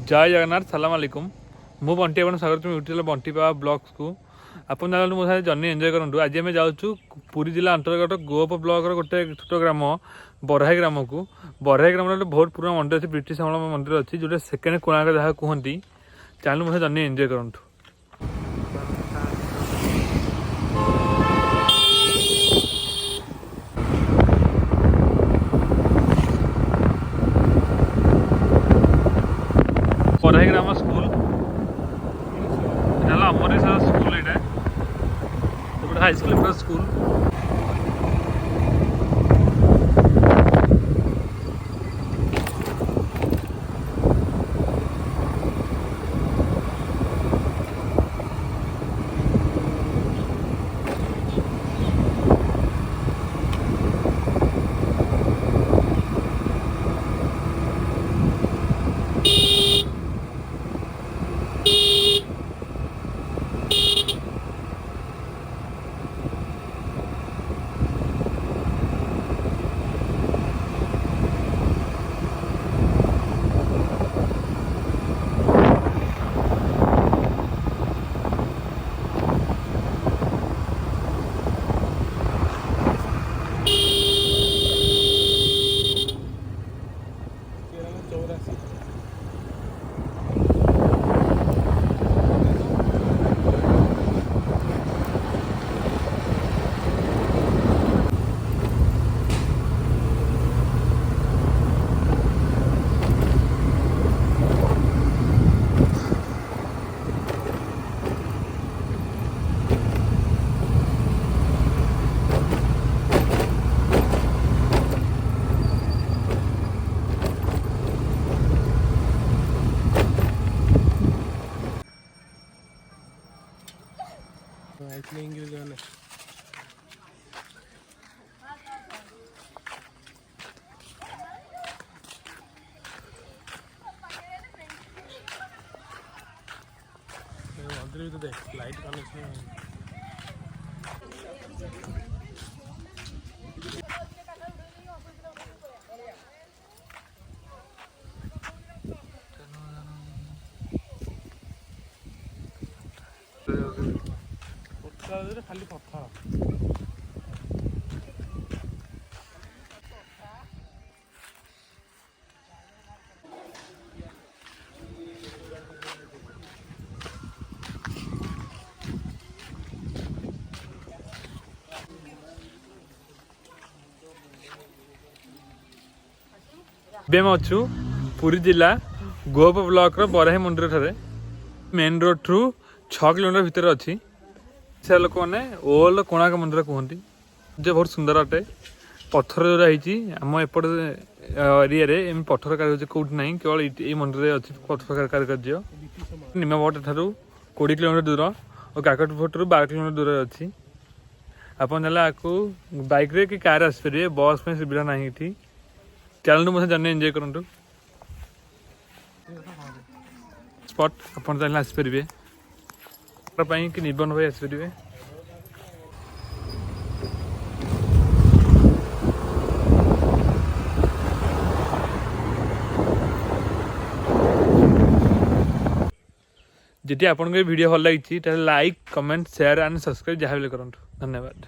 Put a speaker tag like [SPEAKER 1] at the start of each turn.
[SPEAKER 1] जय जगन्नाथ सलाम अलैकुम मु बंटी आप स्वागत यूट्यूब बंटी पावा ब्लॉग्स को आप मो साथ जर्नी एंजॉय करूँ। आज आम जाऊँ पुरी जिला अंतर्गत गोप ब्लॉक गोटे छोट ग्राम बराही ग्राम को। बराही ग्राम गोटे बहुत पुराना मंदिर अच्छी ब्रिटिश मंदिर अच्छी जो सेकेंड कोणार्क जहाँ कहती। चलो मो जर्नी एंजॉय करूँ। बराही ग्राम स्कूल आमर स्कूल ये हाई स्कूल स्कूल
[SPEAKER 2] इंग्लिश गाने मंदिर भी तो देख लाइट कनेक्शन खाली पत्थर
[SPEAKER 1] अच्छु पुरी जिला गोप ब्लॉक बराही मंदिर ठारे मेन रोड ठू 6 किलोमीटर भितर अच्छी से लोक मैंने ओल्ड कोणार्क मंदिर कहते जो बहुत सुंदर अटे पत्थर जो आम एपट एरिया एम पत्थर कारुकार्य कौटी ना केवल ये मंदिर अच्छी पत्थर कारुकार्य निमाबट ठारू 20 किलोमीटर दूर और काकटपुर 12 किलोमीटर दूर अच्छी आप बाइक रे कि कार आसपारे बस में सुविधा ना ये चलू मुझे जर्नी एंजॉय करूँ स्पॉट आप आसपारे कि निबन भाई आसपारे जी आपको वीडियो भल लगी like comment share and subscribe जहाँ भी करूँ। धन्यवाद।